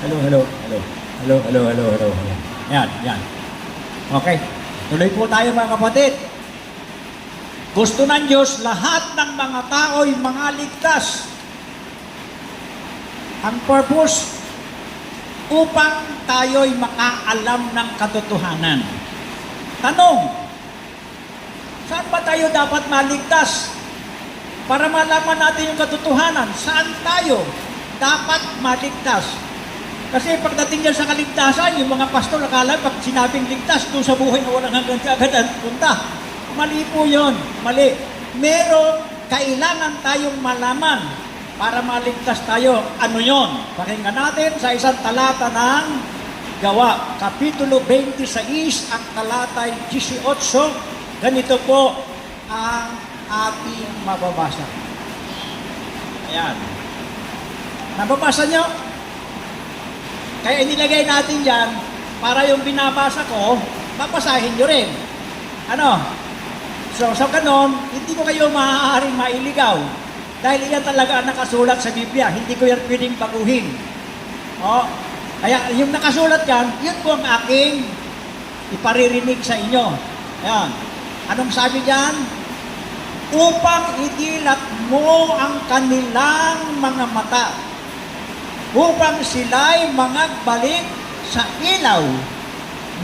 Hello, hello, hello. Hello, hello, hello, hello. Yan, yan. Okay. Tuloy po tayo mga kapatid. Gusto ng Diyos lahat ng mga tao'y mga ligtas. Ang purpose, upang tayo'y makaalam ng katotohanan. Tanong, saan ba tayo dapat maligtas? Para malaman natin yung katotohanan, saan tayo dapat maligtas? Kasi pagdating yan sa kaligtasan, yung mga pastor akala pag sinabing ligtas, doon sa buhay na walang hanggang kaagadan, punta. Mali po yun, mali. Merong kailangan tayong malaman para maligtas tayo. Ano yon? Pakinggan natin sa isang talata ng Gawa, Kapitulo 26, ang talatay 18. Ganito po ang ating mababasa. Ayan. Nababasa nyo? Kaya inilagay natin dyan, para yung binabasa ko, babasahin nyo rin. Ano? So ganon, hindi ko kayo maaaring mailigaw. Dahil yan talaga ang nakasulat sa Biblia. Hindi ko yan pwedeng baguhin. O, kaya yung nakasulat yan, yun po ang aking iparirinig sa inyo. Ayan. Anong sabi dyan? Upang idilat mo ang kanilang mga mata, upang sila'y mangagbalik sa ilaw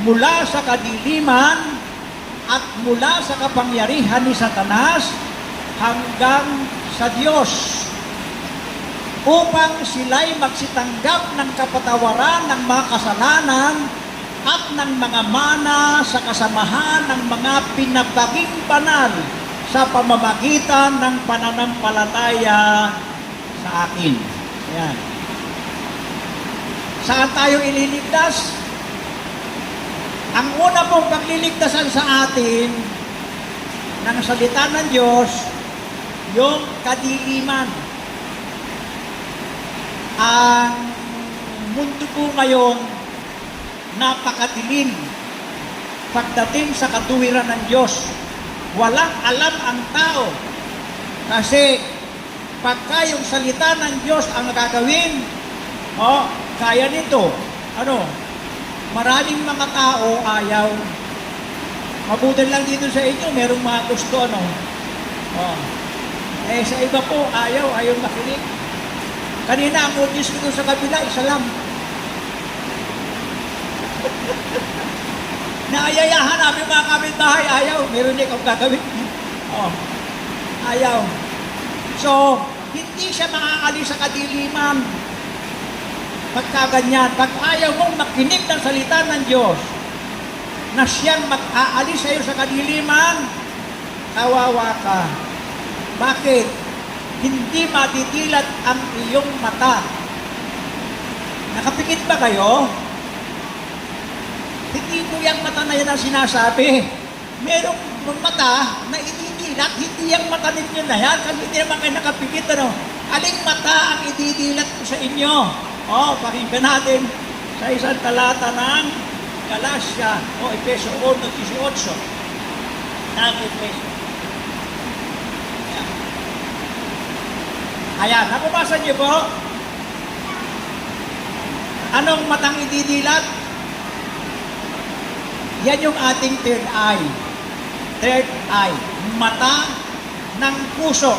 mula sa kadiliman at mula sa kapangyarihan ni Satanas hanggang sa Diyos, upang sila'y magsitanggap ng kapatawaran ng mga kasalanan at ng mga mana sa kasamahan ng mga pinapaging banal sa pamamagitan ng pananampalataya sa akin. Ayan. Saan tayo ililigtas? Ang una pong pagliligtasan sa atin ng salita ng Diyos, yung kadiliman. Ang mundo po ngayon, napakadilim pagdating sa katuwiran ng Diyos. Walang alam ang tao. Kasi pagka yung salita ng Diyos ang gagawin, kaya nito. Maraming mga tao ayaw. Mabuti lang dito sa inyo, merong mga gusto, sa iba po, ayaw makinig. Kanina, ang audience ko sa kabila, isa lang. Naayayahan namin mga kapitbahay, ayaw. Meron niya kung gagawin. Ayaw. So, hindi siya maaalis sa kadiliman. Pagkaganyan, pag ayaw mong makinig ng salita ng Diyos, na siyang mag-aalis sa iyo sa kadiliman, kawawa ka. Bakit? Hindi madidilat ang iyong mata. Nakapikit ba kayo? Hindi po yung mata na yan ang sinasabi. Merong mata na ididilat, hindi yung mata ninyo na yan, kasi hindi naman kayo nakapikit. Aling mata ang ididilat ko sa inyo? Pakinggan natin sa isang talata ng Galacia o Efeso 1:18. Ng Efeso. Ayan, nababasa niyo po? Anong matang ididilat? Yan yung ating third eye. Third eye. Mata ng puso.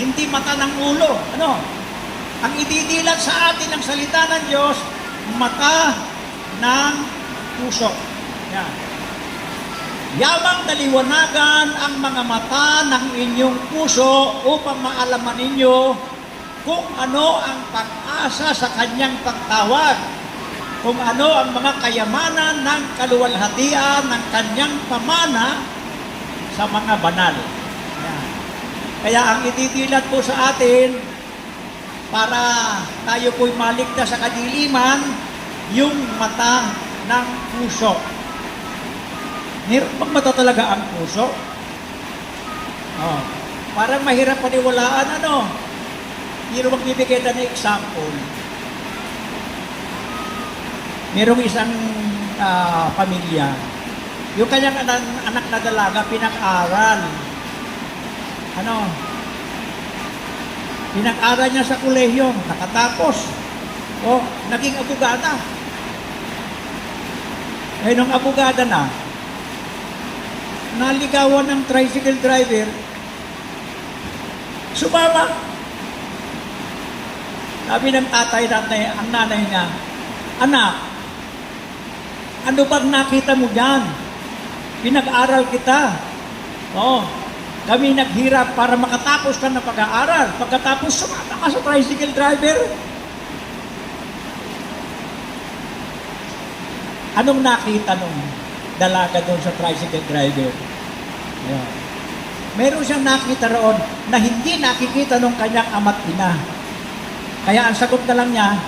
Hindi mata ng ulo. Ang ididilat sa atin ng salita ng Diyos, mata ng puso. Yan. Yamang naliwanagan ang mga mata ng inyong puso upang maalaman ninyo kung ano ang pag-asa sa kanyang pagtawag, kung ano ang mga kayamanan ng kaluwalhatian ng kanyang pamana sa mga banal. Yan. Kaya ang ididilat po sa atin, para tayo po'y maligtas sa kadiliman, yung mata ng puso. Meron bang mata talaga ang puso? Parang mahirap paniwalaan, Meron bang bibigay na example? Merong isang pamilya, yung kanyang anak na dalaga, pinag-aral. Pinag-aral niya sa kolehiyo, nakatapos. O, naging abogada. Eh, nung abogada na, naligawan ng tricycle driver, sumama. Sabi ng tatay, ang nanay niya, "Anak, ano bang nakita mo dyan? Pinag-aral kita. Oo, kami naghirap para makatapos ka ng pag-aaral. Pagkatapos, sumama ka sa tricycle driver." Anong nakita nung dalaga doon sa tricycle driver? Ayan. Meron siyang nakita roon na hindi nakikita nung kanyang ama't ina. Kaya ang sagot na lang niya,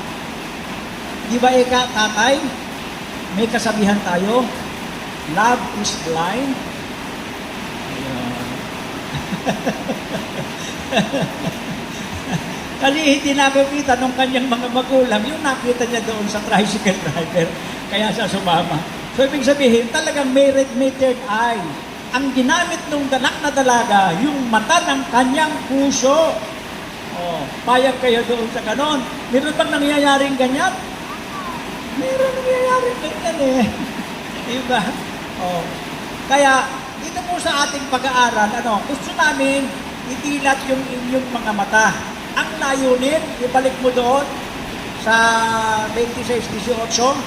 "Di ba ika, tatay, may kasabihan tayo, love is blind." Kasi hindi nakikita nung kanyang mga magulang, yung nakita niya doon sa tricycle driver, kaya siya sumama. So, ibig sabihin, talagang may third eye. Ang ginamit nung danak na dalaga, yung mata ng kanyang puso. Oh, payag kayo doon sa ganon. Meron bang nangyayaring ganyan? Meron nangyayaring ganyan eh. Diba? Oh. Kaya, dito po sa ating pag-aaral, gusto namin itilat yung inyong mga mata. Ang layunin, ibalik mo doon sa 26-18.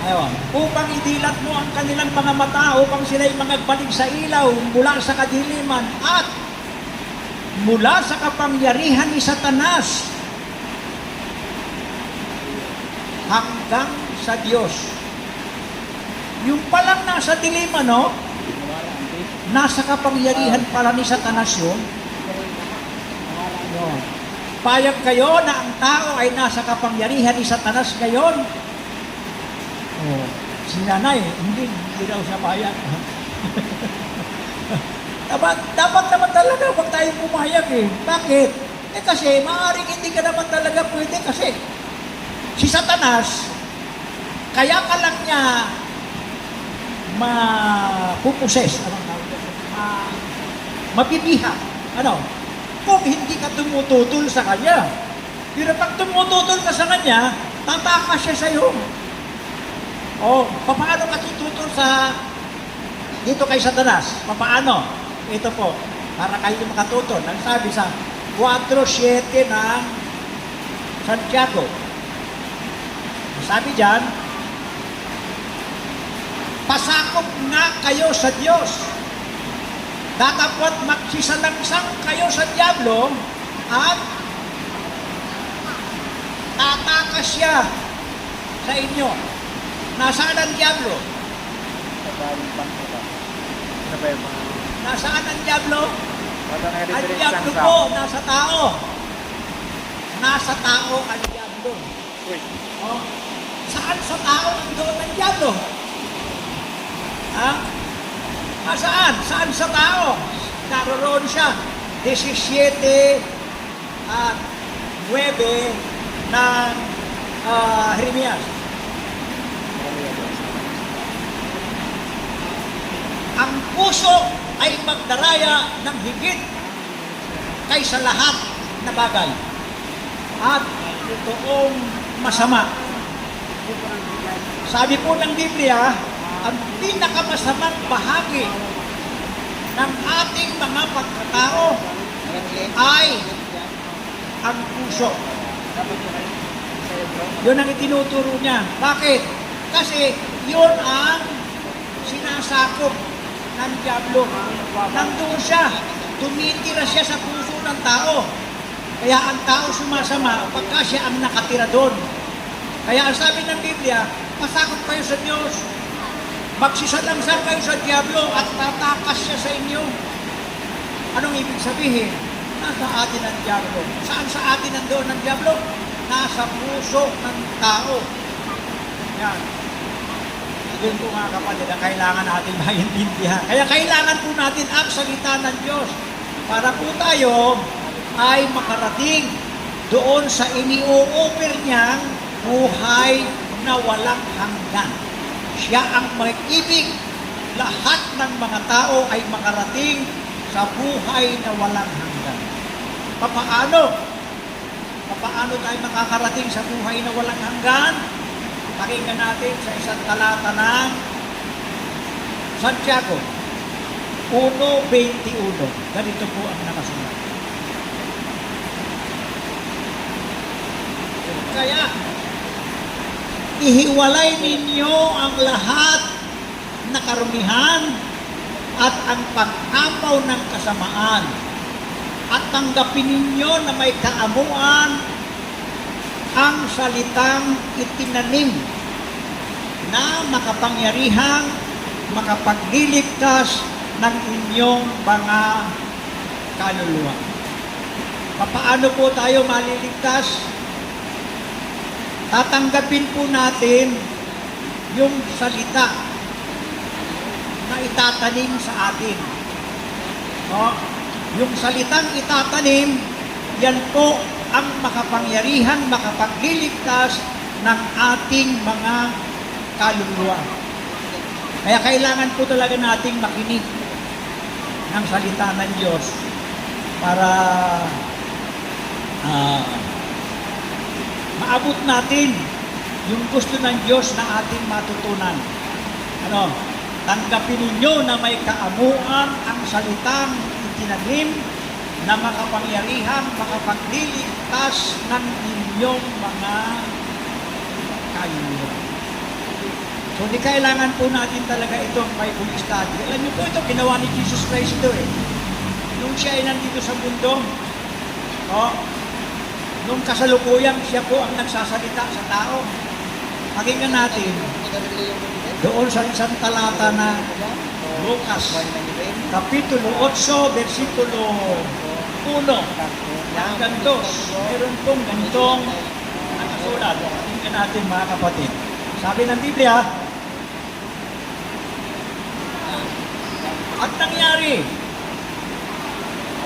Ayun. Upang idilat mo ang kanilang mga mata, upang sila'y magagbalik sa ilaw mula sa kadiliman at mula sa kapangyarihan ni Satanas hanggang sa Diyos. Yung palang nasa diliman, nasa kapangyarihan pala ni Satanas yun. Payag kayo na ang tao ay nasa kapangyarihan ni Satanas ngayon. Oh, si nanay, hindi daw siya payag. dapat naman talaga huwag tayong pumayag eh. Bakit? Eh kasi, maaaring hindi ka naman talaga pwede kasi si Satanas, kaya ka lang niya mapuposes, mabibiha. Kung hindi ka tumututol sa kanya. Pero pag tumututol ka sa kanya, tatakas siya sa iyo. Paano ka tututol dito kay Satanas? Paano? Ito po, para kayo makatutol. Ang sabi sa 4:7 ng Santiago. Sabi dyan, pasakop nga kayo sa Diyos. Datapwat magsisalangsang kayo sa Diablo at tatakas siya sa inyo. Nasaan ang Diablo? Nasaan ang Diablo? Ang Diablo po, nasa tao. Nasa tao ang Diablo. Saan sa tao nandoon ang Diablo? Saan? Saan sa tao? Naroon siya. 17 at 9 ng Jeremias. Ang puso ay magdaraya ng higit kaysa lahat na bagay. At itoong masama. Sabi po ng Biblia, ang pinakamasamang bahagi ng ating mga pagkatao ay ang puso. Yun ang itinuturo niya. Bakit? Kasi yun ang sinasakop ng Diablo. Nandun siya. Tumitira siya sa puso ng tao. Kaya ang tao sumasama pagka siya ang nakatira doon. Kaya ang sabi ng Biblia, pasakop kayo sa Diyos. Magsisalangsang kayo sa Diablo at tatakas siya sa inyo. Anong ibig sabihin? Nasa atin ang Diablo. Saan sa atin nandoon ang Diablo? Nasa puso ng tao. Yan. Yun po mga kapatid, ang kailangan natin maintindihan. Kaya kailangan po natin ang salita ng Diyos para po tayo ay makarating doon sa iniuuper niyang buhay na walang hanggan. Siya ang mag-ibig. Lahat ng mga tao ay makarating sa buhay na walang hanggan. Papaano? paano tayo makakarating sa buhay na walang hanggan? Pakinggan natin sa isang talata ng Santiago 1:21. Ganito po ang nakasulat. Kaya, ihiwalay ninyo ang lahat na karumihan at ang pag-apaw ng kasamaan at tanggapin ninyo na may kaamuan ang salitang itinanim na makapangyarihang makapagliligtas ng inyong mga kaluluwa. Paano po tayo maliligtas? Tatanggapin po natin yung salita na itatanim sa atin. No? Yung salitang itatanim, yan po ang makapangyarihang makapagliligtas ng ating mga kaluluwa. Kaya kailangan po talaga nating makinig ng salita ng Diyos para maabot natin yung gusto ng Diyos na ating matutunan. Tanggapin ninyo na may kaamuan ang salitang itinanim na makapangyarihang makapagliligtas ng inyong mga kaluluwa. So, di kailangan po natin talaga itong Bible study. Alam niyo po ito, ginawa ni Jesus Christ ito Nung siya ay nandito sa mundo, nung kasalukuyang siya po ang nagsasalita sa tao. Pakinggan natin doon sa isang talata na Lucas, Kapitulo 8, versikulo 1 hanggang 2. Meron pong ganitong nakasulat. Pakinggan natin mga kapatid. Sabi ng Biblia, at nangyari,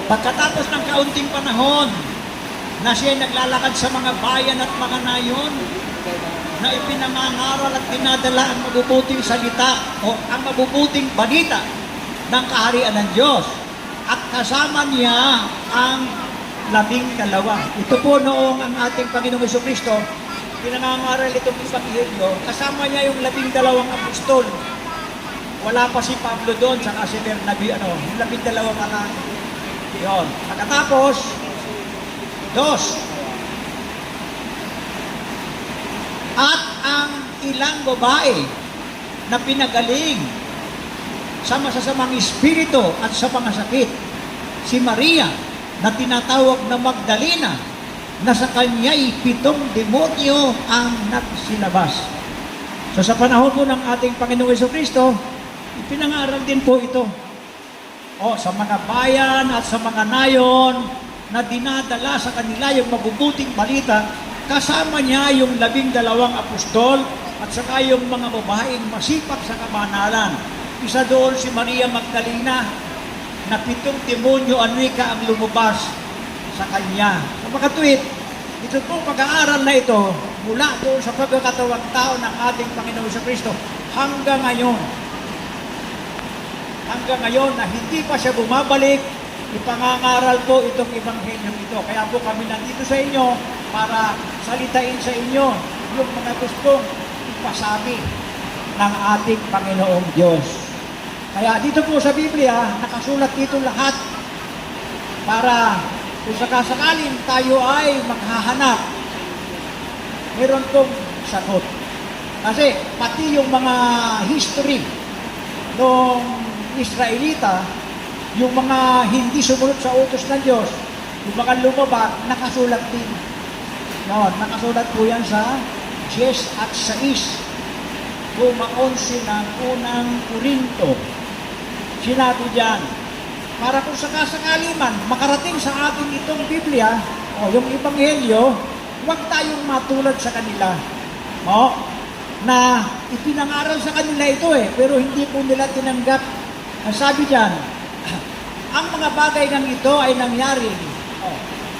pagkatapos ng kaunting panahon, na siya naglalakad sa mga bayan at mga nayon, na ipinangangaral at pinadala ang mabubuting salita o ang mabubuting balita ng kaharian ng Diyos. At kasama niya ang 12. Ito po noong ang ating Panginoong Jesucristo, pinangangaral itong Ebanghelyo, kasama niya yung 12 apostol. Wala pa si Pablo doon, saka si Bernabe, yung 12 anak. Yun. Pagkatapos, 2. At ang ilang babae na pinagaling sa masasamang espiritu at sa pangasakit, si Maria na tinatawag na Magdalena, na sa kanya'y 7 demonyo ang nagsilabas. So sa panahon po ng ating Panginoong Jesucristo, ipinangaral din po ito. Sa mga bayan at sa mga nayon na dinadala sa kanila yung mabubuting balita, kasama niya yung 12 apostol at saka yung mga babaeng masipag sa kabanalan. Isa doon si Maria Magdalena na 7 demonyo anika ang lumabas sa kanya. Sa makatuwid, ito pong pag-aaral na ito mula doon sa pagkakatawang tao ng ating Panginoon sa Kristo hanggang ngayon. Hanggang ngayon na hindi pa siya bumabalik, ipangangaral po itong Ebanghelyong ito. Kaya po kami nandito sa inyo para salitain sa inyo yung mga gustong ipasabi ng ating Panginoong Diyos. Kaya dito po sa Biblia, nakasulat dito lahat para kung sakasakalin tayo ay maghahanap, meron pong sagot. Kasi pati yung mga history ng Israelita, yung mga hindi sumunod sa utos ng Diyos, yung mga lumabag, nakasulat din. Nakasulat po yan sa 10 at 6, Roma 11 ng unang Korinto. Sinabi diyan, para kung sakasakali man makarating sa atin itong Biblia o yung Ebanghelyo, huwag tayong matulad sa kanila. Na ipinangaral sa kanila ito pero hindi po nila tinanggap. Ang sabi diyan, ang mga bagay ng ito ay nangyari.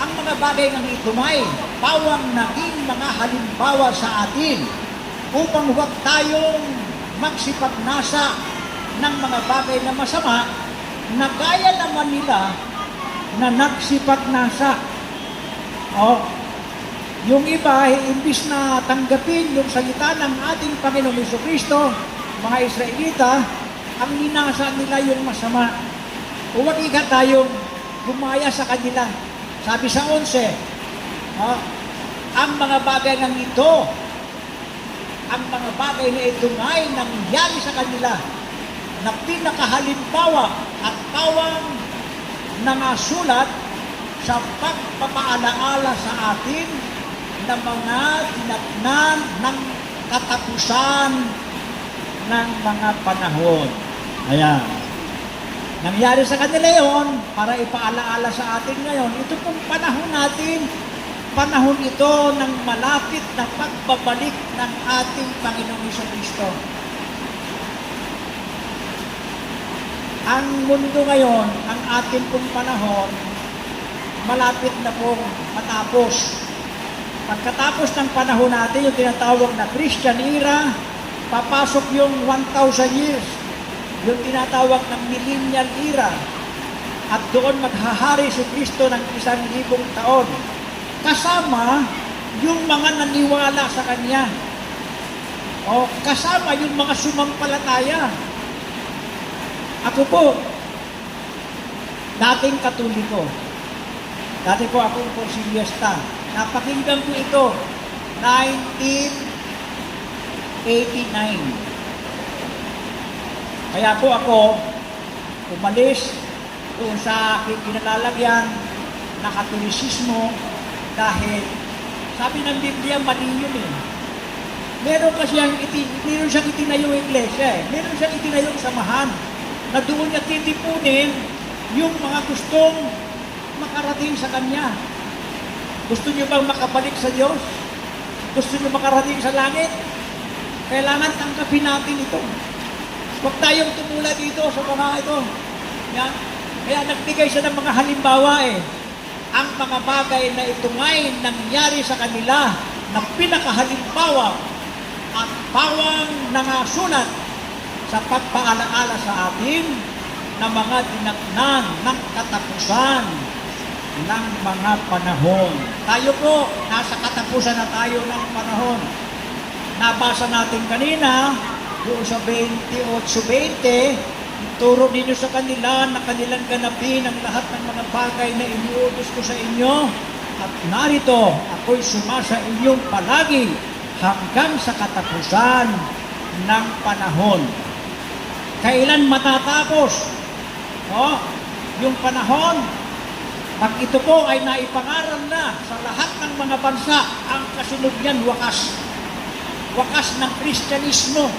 Ang mga bagay ng ito ay pawang naging mga halimbawa sa atin upang huwag tayong magsipagnasa ng mga bagay na masama na gaya naman nila na nagsipagnasa. Yung iba, imbis na tanggapin yung salita ng ating Panginoong Jesucristo, mga Israelita, ang ninasa nila yung masama. Huwag iga tayong gumaya sa kanila. Sabi sa 11, ang mga bagay ng ito, ang mga bagay na ito ay nangyari sa kanila na pinakahalimbawa at pawang nangasulat sa pagpapaalaala sa atin ng mga tinatnan ng katapusan ng mga panahon. Ayan. Nangyari sa kanila yon para ipaalaala sa atin ngayon. Ito pong panahon natin, panahon ito ng malapit na pagbabalik ng ating Panginoong Jesucristo. Ang mundo ngayon, ang ating pong panahon, malapit na pong matapos. Pagkatapos ng panahon natin, yung tinatawag na Christian era, papasok yung 1,000 years, yung tinatawag ng millennial era, at doon maghahari si Kristo ng 1,000 taon. Kasama yung mga naniwala sa Kanya. O kasama yung mga sumampalataya. Ako po, dating Katoliko. Dati po akong Porciliasta. Napakinggan ko ito, 1989. Kaya po ako umalis doon sa aking kinalalagyan na Katolisismo dahil sabi ng Biblia, mali yun eh. Meron siyang itinayong iglesia eh. Meron siyang itinayong samahan na doon niya titipunin yung mga gustong makarating sa Kanya. Gusto niyo bang makabalik sa Diyos? Gusto niyo makarating sa langit? Kailangan tangkapin natin ito. Huwag tayong tumula dito sa mga ito. Yan. Kaya nagbigay siya ng mga halimbawa eh. Ang mga bagay na ito ngay nangyari sa kanila na pinakahalimbawa at pawang nangasulat sa pagpaalaala sa atin na mga dinatnan ng katapusan ng mga panahon. Tayo po, nasa katapusan na tayo ng panahon. Nabasa natin kanina, doon sa 28:20, turo ninyo sa kanila na kanilang ganapin ang lahat ng mga bagay na iniutos ko sa inyo. At narito, ako'y sumasa inyong palagi hanggang sa katapusan ng panahon. Kailan matatapos? Yung panahon, pag ito po ay naipangaral na sa lahat ng mga bansa, ang kasunod niyan wakas. Wakas ng Kristyanismo.